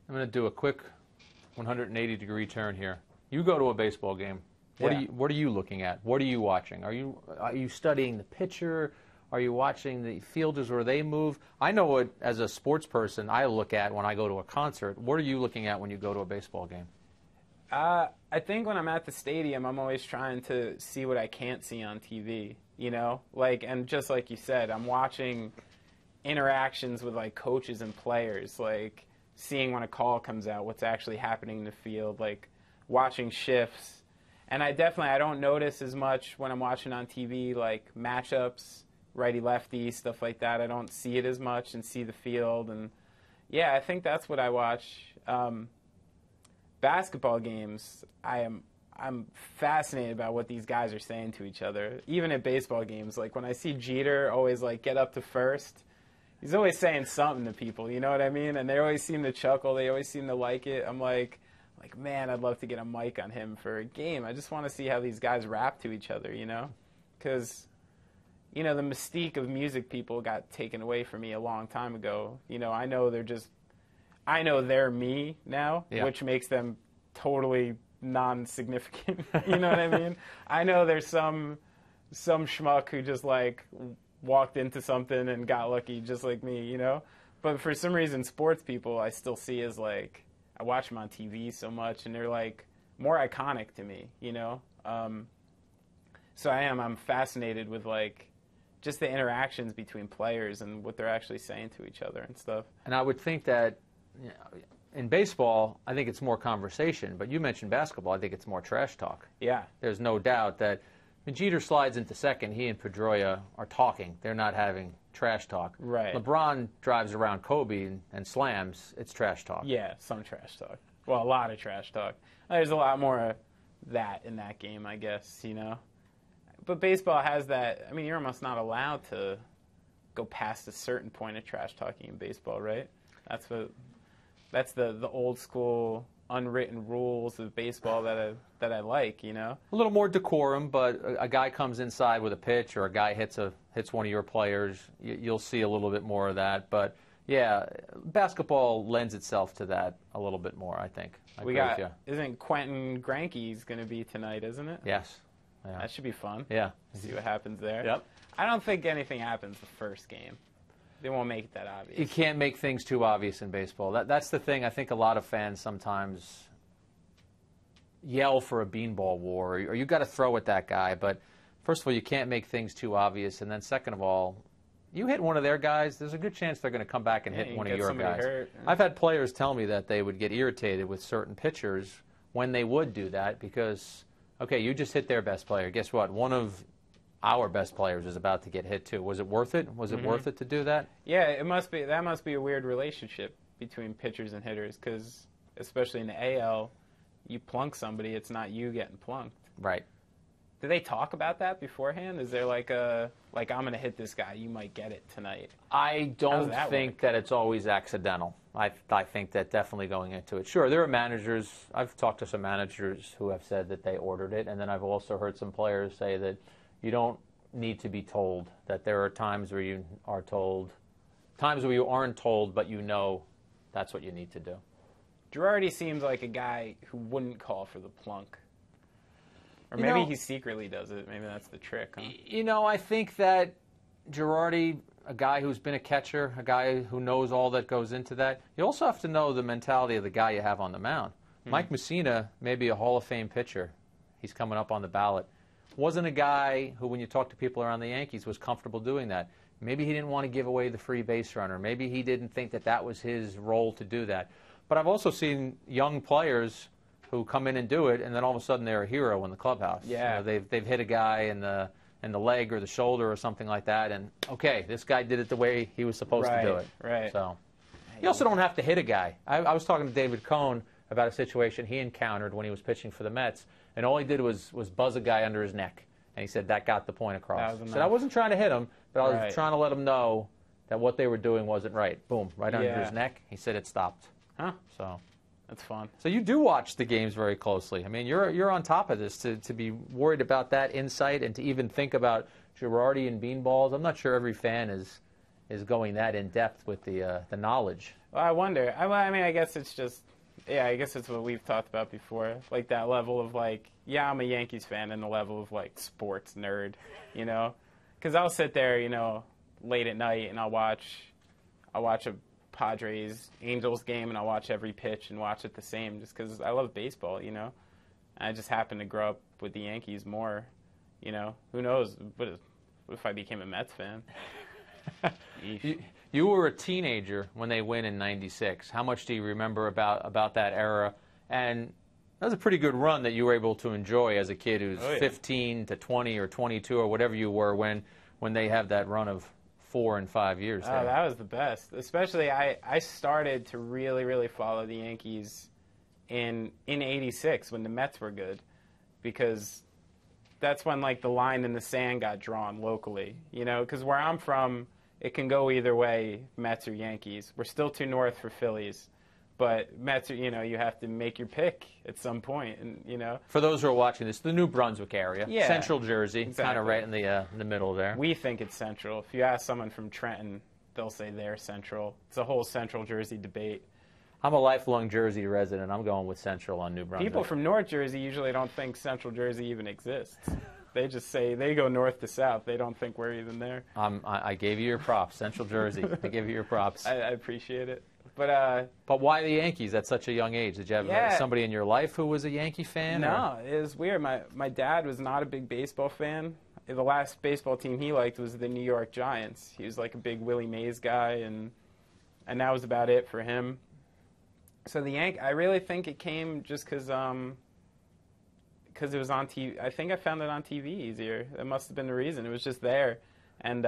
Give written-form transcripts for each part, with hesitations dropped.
I'm going to do a quick 180-degree turn here. You go to a baseball game. What are you looking at? What are you watching? Are you studying the pitcher? Are you watching the fielders where they move? I know what, as a sports person, I look at when I go to a concert. What are you looking at when you go to a baseball game? I think when I'm at the stadium, I'm always trying to see what I can't see on TV, you know? Like, and just like you said, I'm watching interactions with, like, coaches and players, like seeing when a call comes out, what's actually happening in the field, like watching shifts. And I don't notice as much when I'm watching on TV, like matchups, righty-lefty, stuff like that. I don't see it as much and see the field. And, yeah, I think that's what I watch. Basketball games, I'm fascinated about what these guys are saying to each other. Even at baseball games, like when I see Jeter always like get up to first, he's always saying something to people, you know what I mean? And they always seem to chuckle, they always seem to like it. I'm like, man, I'd love to get a mic on him for a game. I just want to see how these guys rap to each other, you know? Because, you know, the mystique of music people got taken away from me a long time ago. You know, I know they're me now, which makes them totally non-significant. You know what I mean? I know there's some schmuck who just, like, walked into something and got lucky just like me, you know? But for some reason, sports people I still see as, like, I watch them on TV so much, and they're, like, more iconic to me, you know? So I'm fascinated with, like, just the interactions between players and what they're actually saying to each other and stuff. And I would think that, you know, in baseball, I think it's more conversation. But you mentioned basketball. I think it's more trash talk. Yeah. There's no doubt that when Jeter slides into second, he and Pedroia are talking. They're not having trash talk. Right. LeBron drives around Kobe and slams. It's trash talk. Yeah, some trash talk. Well, a lot of trash talk. There's a lot more of that in that game, I guess, you know. But baseball has that. I mean, you're almost not allowed to go past a certain point of trash talking in baseball, right? That's the old school unwritten rules of baseball that I like, you know. A little more decorum, but a guy comes inside with a pitch or a guy hits one of your players, you'll see a little bit more of that. But yeah, basketball lends itself to that a little bit more, I think. Isn't Quentin Granke's going to be tonight, isn't it? Yes. Yeah. That should be fun. Yeah. See what happens there. Yep. I don't think anything happens the first game. They won't make it that obvious. You can't make things too obvious in baseball. That's the thing. I think a lot of fans sometimes yell for a beanball war, or you got to throw at that guy. But first of all, you can't make things too obvious, and then second of all, you hit one of their guys, there's a good chance they're going to come back and hit one of your guys. Hurt. I've had players tell me that they would get irritated with certain pitchers when they would do that because, okay, you just hit their best player. Guess what? One of our best players is about to get hit too. Was it worth it? Was it worth it to do that? Yeah, it must be. That must be a weird relationship between pitchers and hitters because, especially in the AL, you plunk somebody, it's not you getting plunked. Right. Do they talk about that beforehand? Is there like I'm going to hit this guy, you might get it tonight? I don't think that it's always accidental. I think that definitely going into it. Sure, there are managers. I've talked to some managers who have said that they ordered it, and then I've also heard some players say that you don't need to be told, that there are times where you are told, times where you aren't told, but you know that's what you need to do. Girardi seems like a guy who wouldn't call for the plunk. Or maybe he secretly does it. Maybe that's the trick, huh? You know, I think that Girardi, a guy who's been a catcher, a guy who knows all that goes into that, you also have to know the mentality of the guy you have on the mound. Mike Mussina may be a Hall of Fame pitcher. He's coming up on the ballot. Wasn't a guy who, when you talk to people around the Yankees, was comfortable doing that. Maybe he didn't want to give away the free base runner. Maybe he didn't think that that was his role to do that. But I've also seen young players who come in and do it, and then all of a sudden they're a hero in the clubhouse. Yeah. You know, they've hit a guy in the leg or the shoulder or something like that, and okay, this guy did it the way he was supposed to do it. Right. So you also don't have to hit a guy. I was talking to David Cohn about a situation he encountered when he was pitching for the Mets, and all he did was buzz a guy under his neck. And he said that got the point across. He said, I wasn't trying to hit him, but I was trying to let him know that what they were doing wasn't right. Boom, right under his neck. He said it stopped. Huh? So that's fun. So you do watch the games very closely. I mean, you're on top of this to be worried about that insight and to even think about Girardi and beanballs. I'm not sure every fan is is going that in depth with the knowledge. Well, I wonder. I mean, I guess it's just, yeah, I guess it's what we've talked about before. Like that level of like, yeah, I'm a Yankees fan, and the level of like sports nerd, you know? Because I'll sit there, you know, late at night and I'll watch a Padres Angels game, and I'll watch every pitch and watch it the same just because I love baseball, you know? And I just happen to grow up with the Yankees more, you know? Who knows? What if I became a Mets fan? You were a teenager when they win in '96. How much do you remember about that era? And that was a pretty good run that you were able to enjoy as a kid who's 15 to 20 or 22 or whatever you were when they have that run of 4 and 5 years there. Oh, that was the best. Especially I started to really, really follow the Yankees in '86 when the Mets were good, because that's when like the line in the sand got drawn locally, you know, because where I'm from, it can go either way, Mets or Yankees. We're still too north for Phillies, but Mets, you know, you have to make your pick at some point, and you know. For those who are watching this, the New Brunswick area, yeah, Central Jersey, exactly. kind of right in the middle there. We think it's Central. If you ask someone from Trenton, they'll say they're Central. It's a whole Central Jersey debate. I'm a lifelong Jersey resident. I'm going with Central on New Brunswick. People from North Jersey usually don't think Central Jersey even exists. They just say they go north to south. They don't think we're even there. I gave you your props, Central Jersey. I gave you your props. I appreciate it. But why the Yankees at such a young age? Did you have somebody in your life who was a Yankee fan? No, it was weird. My dad was not a big baseball fan. The last baseball team he liked was the New York Giants. He was like a big Willie Mays guy, and that was about it for him. So I really think it came just because it was on TV. I think I found it on TV easier. That must have been the reason. It was just there. And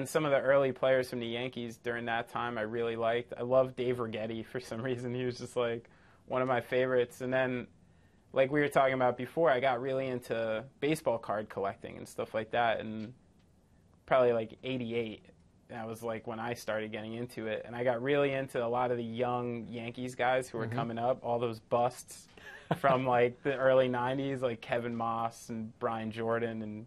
some of the early players from the Yankees during that time I really liked. I loved Dave Righetti for some reason. He was just like one of my favorites. And then, like we were talking about before, I got really into baseball card collecting and stuff like that. And probably like '88, that was like when I started getting into it. And I got really into a lot of the young Yankees guys who were coming up, all those busts from like the early '90s, like Kevin Moss and Brian Jordan, and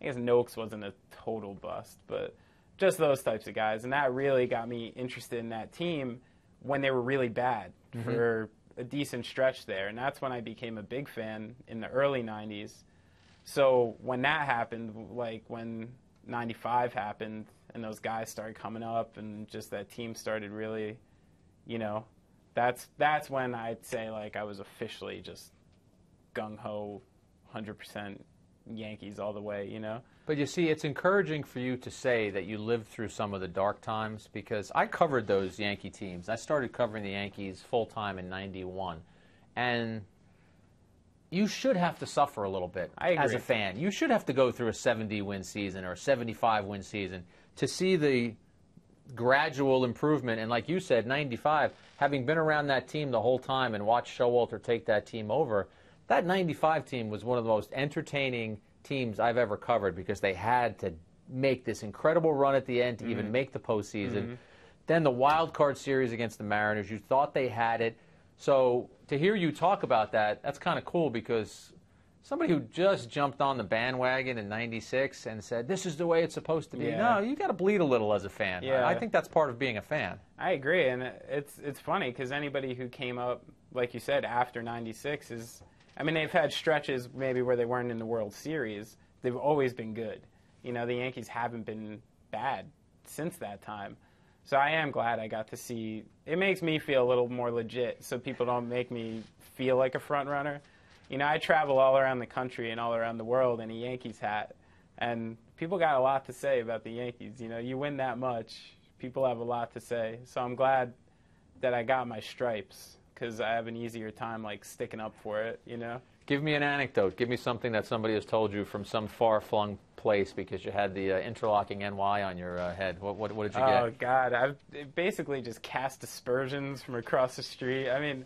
I guess Noakes wasn't a total bust, but just those types of guys. And that really got me interested in that team when they were really bad for a decent stretch there. And that's when I became a big fan in the early '90s. So when that happened, like when '95 happened and those guys started coming up and just that team started really, you know, that's when I'd say like I was officially just gung-ho, 100% Yankees all the way, you know. But you see, it's encouraging for you to say that you lived through some of the dark times, because I covered those Yankee teams. I started covering the Yankees full-time in '91. And you should have to suffer a little bit as a fan. You should have to go through a 70-win season or a 75-win season to see the gradual improvement. And like you said, '95, having been around that team the whole time and watched Showalter take that team over, that '95 team was one of the most entertaining teams I've ever covered, because they had to make this incredible run at the end to even make the postseason. Then the wild card series against the Mariners, you thought they had it. So to hear you talk about that, that's kind of cool, because somebody who just jumped on the bandwagon in '96 and said, this is the way it's supposed to be. Yeah. No, you got to bleed a little as a fan. Yeah. I think that's part of being a fan. I agree, and it's funny because anybody who came up, like you said, after '96 is, I mean, they've had stretches maybe where they weren't in the World Series. They've always been good. You know, the Yankees haven't been bad since that time. So I am glad I got to see. It makes me feel a little more legit, so people don't make me feel like a front runner. You know, I travel all around the country and all around the world in a Yankees hat, and people got a lot to say about the Yankees. You know, you win that much, people have a lot to say. So I'm glad that I got my stripes, because I have an easier time, like, sticking up for it, you know? Give me an anecdote. Give me something that somebody has told you from some far-flung place because you had the interlocking NY on your head. What did you get? Oh, God. I've basically just cast aspersions from across the street. I mean,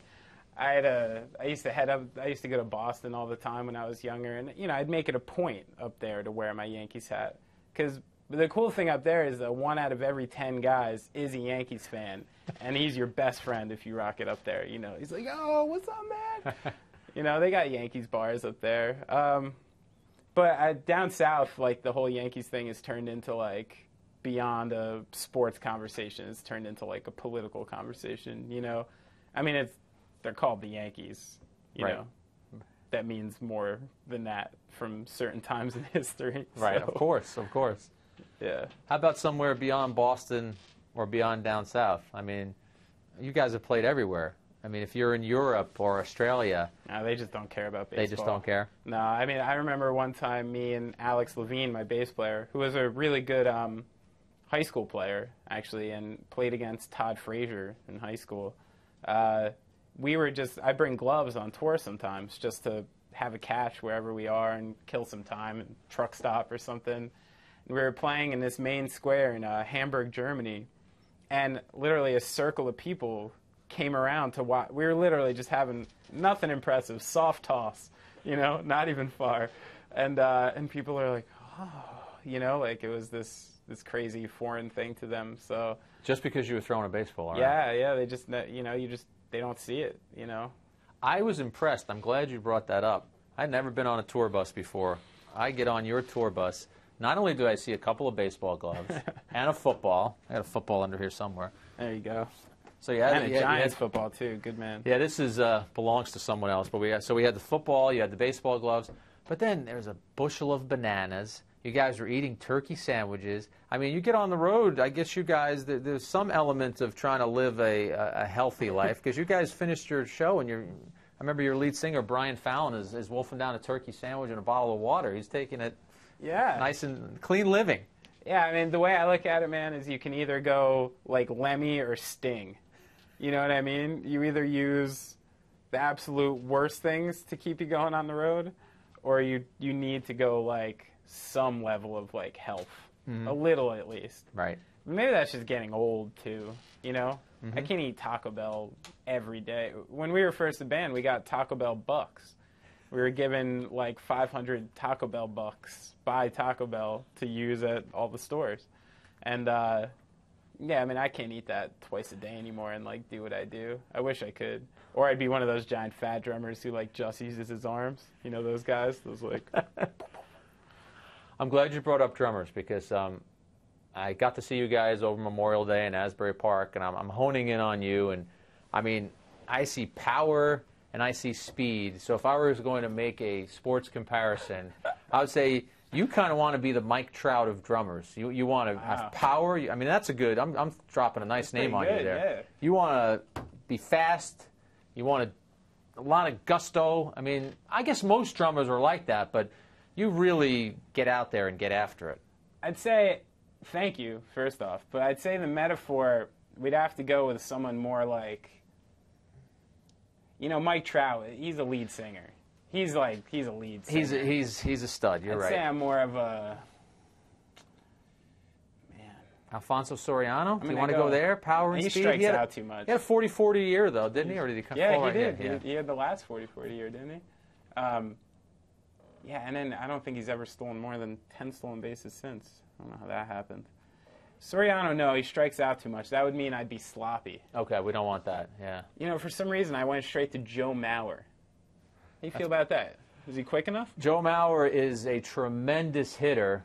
I used to go to Boston all the time when I was younger, and, you know, I'd make it a point up there to wear my Yankees hat. Because the cool thing up there is that 1 out of every 10 guys is a Yankees fan, and he's your best friend if you rock it up there. You know, he's like, oh, what's up, man? You know, they got Yankees bars up there. But down south, like, the whole Yankees thing has turned into, like, beyond a sports conversation. It's turned into like a political conversation, you know? I mean, they're called the Yankees, you Right. know? That means more than that from certain times in history. Right, So, of course, of course. yeah. How about somewhere beyond Boston or beyond down south? I mean, you guys have played everywhere. I mean, if you're in Europe or Australia, No, they just don't care about baseball. they just don't care. No, I mean, I remember one time me and Alex Levine, my bass player, who was a really good high school player, actually, and played against Todd Frazier in high school. I bring gloves on tour sometimes just to have a catch wherever we are and kill some time and truck stop or something. And we were playing in this main square in Hamburg, Germany, and literally a circle of people came around to watch. We were literally just having nothing impressive, soft toss, you know, not even far. And people are like, oh, you know, like it was this crazy foreign thing to them. So Just because you were throwing a baseball around. yeah, they just, you know, they don't see it, you know. I was impressed. I'm glad you brought that up. I'd never been on a tour bus before. I get on your tour bus. Not only do I see a couple of baseball gloves and a football. I got a football under here somewhere. There you go. So yeah, And a Giants football too. Good man. Yeah, this is belongs to someone else. But we had the football, you had the baseball gloves, but then there's a bushel of bananas. You guys were eating turkey sandwiches. I mean, you get on the road. I guess you guys there's some element of trying to live a healthy life because you guys finished your show and I remember your lead singer Brian Fallon is wolfing down a turkey sandwich and a bottle of water. He's taking it nice and clean living. Yeah, I mean, the way I look at it, man, is you can either go like Lemmy or Sting. You know what I mean? You either use the absolute worst things to keep you going on the road, or you need to go like some level of like health, a little at least. Right. Maybe that's just getting old too. You know, I can't eat Taco Bell every day. When we were first a band, we got Taco Bell bucks. We were given like 500 Taco Bell bucks by Taco Bell to use at all the stores, and yeah, I mean, I can't eat that twice a day anymore and like do what I do. I wish I could, or I'd be one of those giant fat drummers who like just uses his arms. You know those guys? Those like. I'm glad you brought up drummers because I got to see you guys over Memorial Day in Asbury Park, and I'm honing in on you. And I mean, I see power and I see speed. So if I was going to make a sports comparison, I would say you kind of want to be the Mike Trout of drummers. You want to have power. I mean, that's a good. I'm dropping a nice name on you there. Yeah. You want to be fast. You want a lot of gusto. I mean, I guess most drummers are like that, but you really get out there and get after it. I'd say, thank you, first off, but I'd say the metaphor, we'd have to go with someone more like, you know, Mike Trout, he's a lead singer. He's a lead singer. He's a stud, you're I'd right. say I'm more of a, man. Alfonso Soriano, mean, you want to go there? Power and he speed? strikes out too much. He had a 40-40 year, though, didn't he? Or did he come Yeah, fall he right did. here? He had the last 40-40 year, didn't he? Yeah, and then I don't think he's ever stolen more than 10 stolen bases since. I don't know how that happened. Soriano, no, he strikes out too much. That would mean I'd be sloppy. Okay, we don't want that, yeah. You know, for some reason, I went straight to Joe Mauer. How do you feel about that? Is he quick enough? Joe Mauer is a tremendous hitter.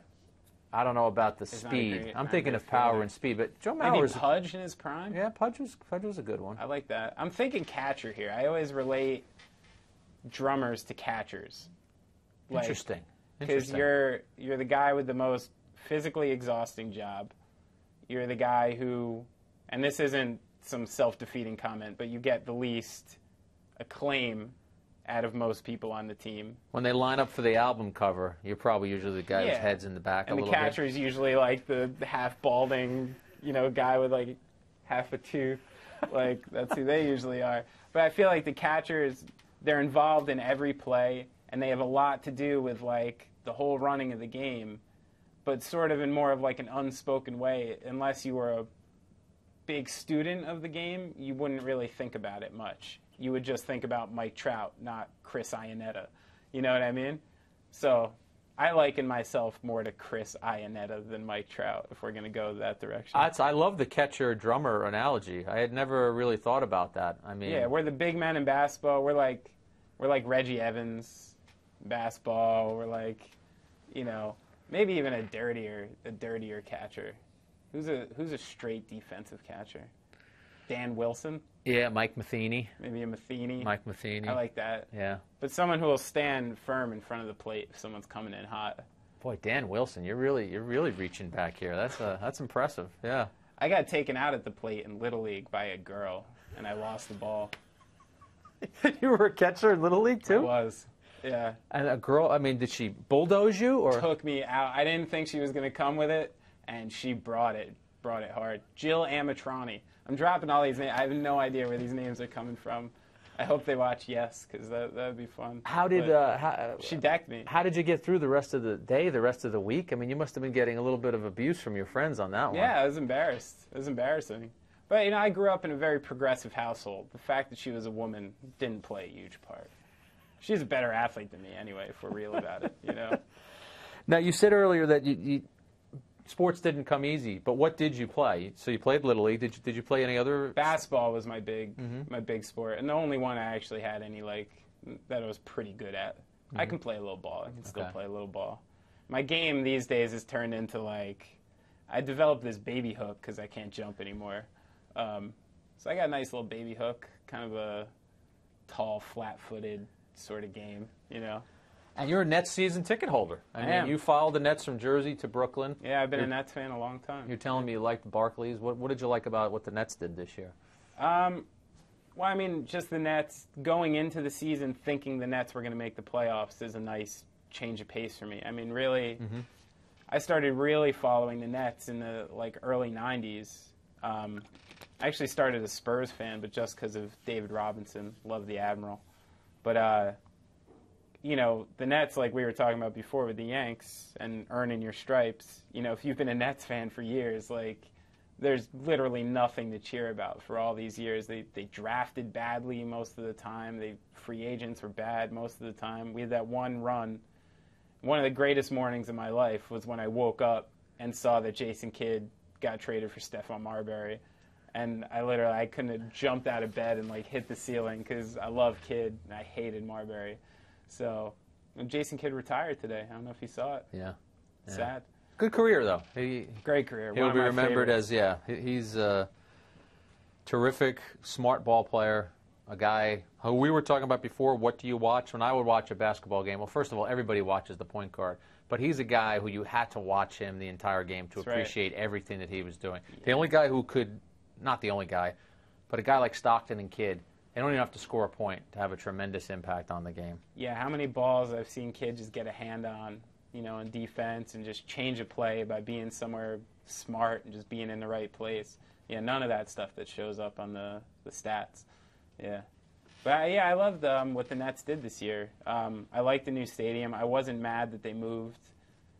I don't know about the speed. I'm thinking of power and speed, but Joe Mauer Maybe is... Pudge in his prime? Yeah, Pudge was a good one. I like that. I'm thinking catcher here. I always relate drummers to catchers. Interesting. Because you're the guy with the most physically exhausting job. You're the guy who, and this isn't some self-defeating comment, but you get the least acclaim out of most people on the team. When they line up for the album cover, you're probably usually the guy whose head's in the back a little bit. And the catcher is usually like the half-balding, you know, guy with like half a tooth. Like, that's who they usually are. But I feel like the catchers, they're involved in every play, and they have a lot to do with like the whole running of the game, but sort of in more of like an unspoken way. Unless you were a big student of the game, you wouldn't really think about it much. You would just think about Mike Trout, not Chris Iannetta. You know what I mean? So I liken myself more to Chris Iannetta than Mike Trout, if we're going to go that direction. I love the catcher-drummer analogy. I had never really thought about that. I mean, yeah, we're the big men in basketball. We're like Reggie Evans in basketball. We're like, you know, maybe even a dirtier catcher. Who's a straight defensive catcher? Dan Wilson? Yeah, Mike Matheny. Maybe a Matheny. Mike Matheny. I like that. Yeah. But someone who will stand firm in front of the plate if someone's coming in hot. Boy, Dan Wilson, you're really reaching back here. That's impressive. Yeah. I got taken out at the plate in Little League by a girl, and I lost the ball. You were a catcher in Little League too? I was. Yeah. And a girl, I mean, did she bulldoze you or took me out? I didn't think she was going to come with it, and she brought it hard. Jill Amatrani. I'm dropping all these names. I have no idea where these names are coming from. I hope they watch Yes, because that would be fun. How did she decked me? How did you get through the rest of the day, the rest of the week? I mean, you must have been getting a little bit of abuse from your friends on that one. Yeah, I was embarrassed. It was embarrassing. But, I grew up in a very progressive household. The fact that she was a woman didn't play a huge part. She's a better athlete than me anyway, if we're real about it, Now, you said earlier that you sports didn't come easy, but what did you play? So you played Little League. Did you play any other? Basketball was my big sport, and the only one I actually had any that I was pretty good at. Mm-hmm. I can play a little ball. I can still play a little ball. My game these days has turned into I developed this baby hook because I can't jump anymore. So I got a nice little baby hook, kind of a tall, flat-footed sort of game, And you're a Nets season ticket holder. I mean, you followed the Nets from Jersey to Brooklyn. Yeah, I've been a Nets fan a long time. You're telling me you liked Barclays. What did you like about what the Nets did this year? Well, I mean, just the Nets going into the season thinking the Nets were going to make the playoffs is a nice change of pace for me. I mean, really, I started really following the Nets in the early 90s. I actually started as a Spurs fan, but just because of David Robinson. Loved the Admiral. But, the Nets, like we were talking about before with the Yanks and earning your stripes, if you've been a Nets fan for years, there's literally nothing to cheer about for all these years. They drafted badly most of the time. Free agents were bad most of the time. We had that one run. One of the greatest mornings of my life was when I woke up and saw that Jason Kidd got traded for Stephon Marbury. And I couldn't have jumped out of bed and hit the ceiling because I love Kidd and I hated Marbury. So Jason Kidd retired today. I don't know if you saw it. Yeah. Sad. Good career, though. Great career. He'll be remembered as, he's a terrific, smart ball player, a guy who we were talking about before. What do you watch? When I would watch a basketball game, well, first of all, everybody watches the point guard. But he's a guy who you had to watch him the entire game to appreciate everything that he was doing. Yeah. The only guy who could, not the only guy, but a guy like Stockton and Kidd, they don't even have to score a point to have a tremendous impact on the game. Yeah, how many balls I've seen Kidd just get a hand on, in defense and just change a play by being somewhere smart and just being in the right place. Yeah, none of that stuff that shows up on the stats. Yeah. But, I loved what the Nets did this year. I liked the new stadium. I wasn't mad that they moved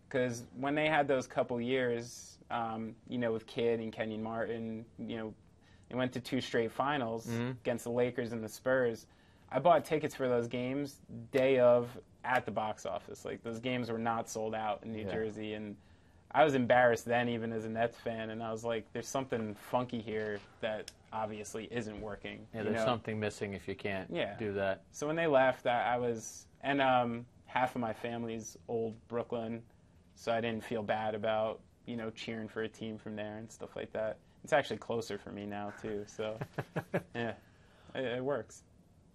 because when they had those couple years, with Kidd and Kenyon Martin, they went to 2 straight finals against the Lakers and the Spurs. I bought tickets for those games day of at the box office. Those games were not sold out in New Jersey, and I was embarrassed then even as a Nets fan, and I was like, there's something funky here that obviously isn't working. Yeah, there's something missing if you can't do that. So when they left, I was, and half of my family's old Brooklyn, so I didn't feel bad about, cheering for a team from there and stuff like that. It's actually closer for me now, too, so, yeah, it works.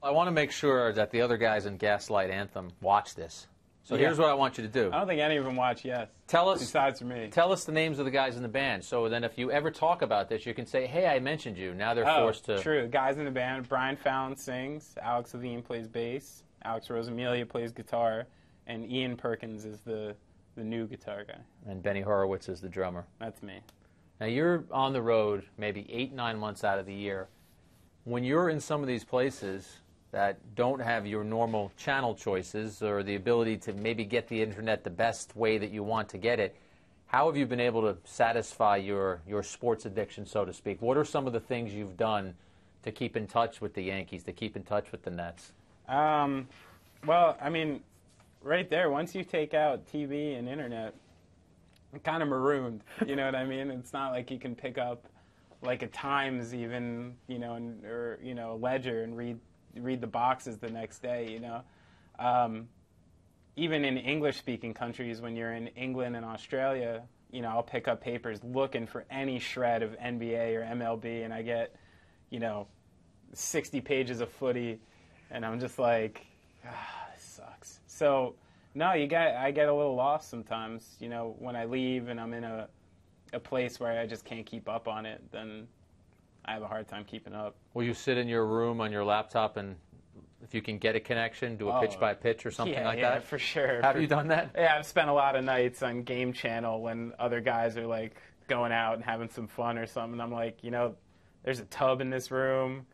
I want to make sure that the other guys in Gaslight Anthem watch this. So here's what I want you to do. I don't think any of them watch Yes. Besides me. Tell us the names of the guys in the band. So then if you ever talk about this, you can say, hey, I mentioned you. Now they're forced to... True. Guys in the band, Brian Fallon sings, Alex Levine plays bass, Alex Rosamilia plays guitar, and Ian Perkins is the new guitar guy. And Benny Horowitz is the drummer. That's me. Now you're on the road maybe 8-9 months out of the year. When you're in some of these places that don't have your normal channel choices or the ability to maybe get the internet the best way that you want to get it, how have you been able to satisfy your sports addiction, so to speak? What are some of the things you've done to keep in touch with the Yankees, to keep in touch with the Nets? Well, I mean, right there, once you take out TV and internet, I'm kind of marooned, you know what I mean? It's not like you can pick up like a Times even, or a Ledger and read the boxes the next day, Even in English-speaking countries, when you're in England and Australia, I'll pick up papers looking for any shred of NBA or MLB, and I get, 60 pages of footy, and I'm just like, this sucks. So, no, I get a little lost sometimes. When I leave and I'm in a place where I just can't keep up on it, then I have a hard time keeping up. Will you sit in your room on your laptop and, if you can get a connection, do a pitch by pitch or something like that? Yeah, for sure. Have you done that? Yeah, I've spent a lot of nights on Game Channel when other guys are like going out and having some fun or something. I'm like, there's a tub in this room.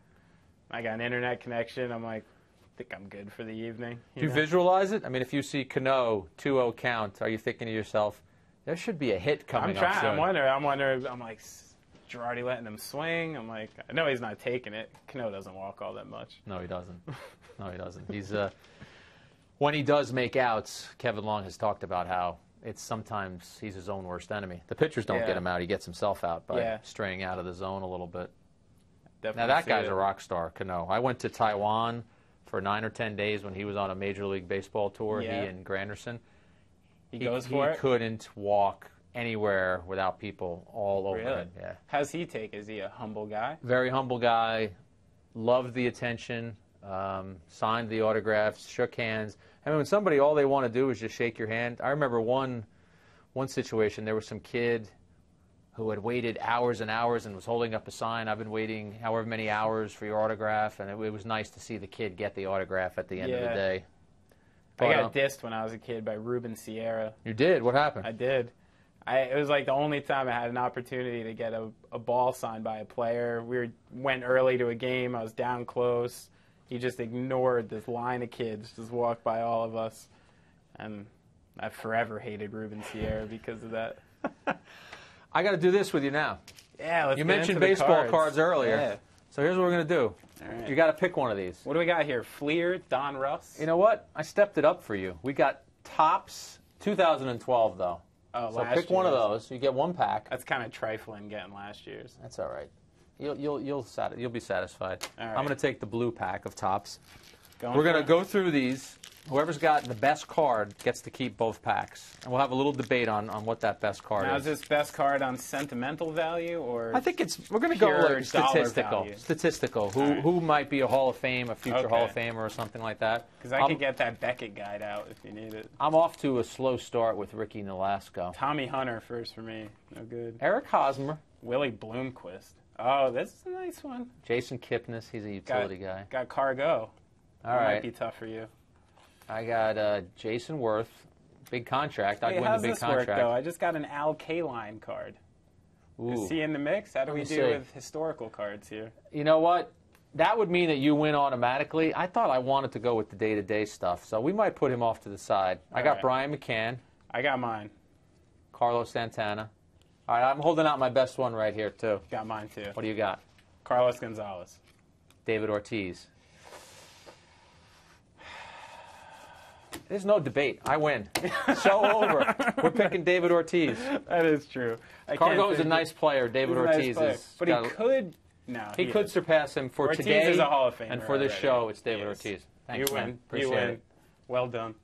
I got an internet connection. I'm like, I think I'm good for the evening. Do you visualize it? I mean, if you see Cano 2-0 count, are you thinking to yourself, there should be a hit coming up soon? I'm wondering. I'm like, Girardi letting him swing. I'm like, I know he's not taking it. Cano doesn't walk all that much. No, he doesn't. He's when he does make outs, Kevin Long has talked about how it's sometimes he's his own worst enemy. The pitchers don't get him out; he gets himself out by straying out of the zone a little bit. Now that guy's a rock star, Cano. I went to Taiwan for 9 or 10 days when he was on a Major League Baseball tour. Yeah. He and Granderson. He goes for it. He couldn't walk anywhere without people all over really? him. Yeah. How's he take? Is he a humble guy? Very humble guy. Loved the attention. Signed the autographs. Shook hands. I mean, when somebody, all they want to do is just shake your hand. I remember one situation. There was some kid who had waited hours and hours and was holding up a sign. I've been waiting however many hours for your autograph, and it was nice to see the kid get the autograph at the end of the day. But, I got dissed when I was a kid by Ruben Sierra. You did? What happened? I did. It was like the only time I had an opportunity to get a ball signed by a player. Went early to a game. I was down close. He just ignored this line of kids, just walked by all of us. And I forever hated Ruben Sierra because of that. I got to do this with you now. Yeah, let's You get mentioned into the baseball cards earlier. Yeah. So here's what we're going to do. All right. You got to pick one of these. What do we got here? Fleer, Don Russ? You know what? I stepped it up for you. We got Topps 2012, though. Oh, so pick one of those. You get one pack. That's kind of trifling getting last year's. That's all right. You'll be satisfied. All right. I'm going to take the blue pack of Topps. We're going to go through these. Whoever's got the best card gets to keep both packs. And we'll have a little debate on what that best card is. Now, is this best card on sentimental value or I think we're going to go like statistical. Value? Statistical. Right. Who might be a Hall of Fame, a future Hall of Famer or something like that. Because I could get that Beckett guide out if you need it. I'm off to a slow start with Ricky Nolasco. Tommy Hunter first for me. No good. Eric Hosmer. Willie Bloomquist. Oh, this is a nice one. Jason Kipnis. He's a utility guy. Got Cargo. All right. Might be tough for you. I got Jason Worth, big contract. I'd win the big how's this contract. work, though? I just got an Al Kaline card. Ooh. Is he in the mix? How do we me do see. with historical cards here? You know what? That would mean that you win automatically. I thought I wanted to go with the day-to-day stuff, so we might put him off to the side. I got Brian McCann. I got mine. Carlos Santana. All right, I'm holding out my best one right here, too. Got mine, too. What do you got? Carlos Gonzalez. David Ortiz. There's no debate. I win. So over. We're picking David Ortiz. That is true. Cargo is a nice player. David Ortiz is. But he could. No, he could surpass him for Ortiz today. is a Hall of Famer And for this already. show, it's David Ortiz. Thanks, you win. man. Appreciate you win. it. Well done.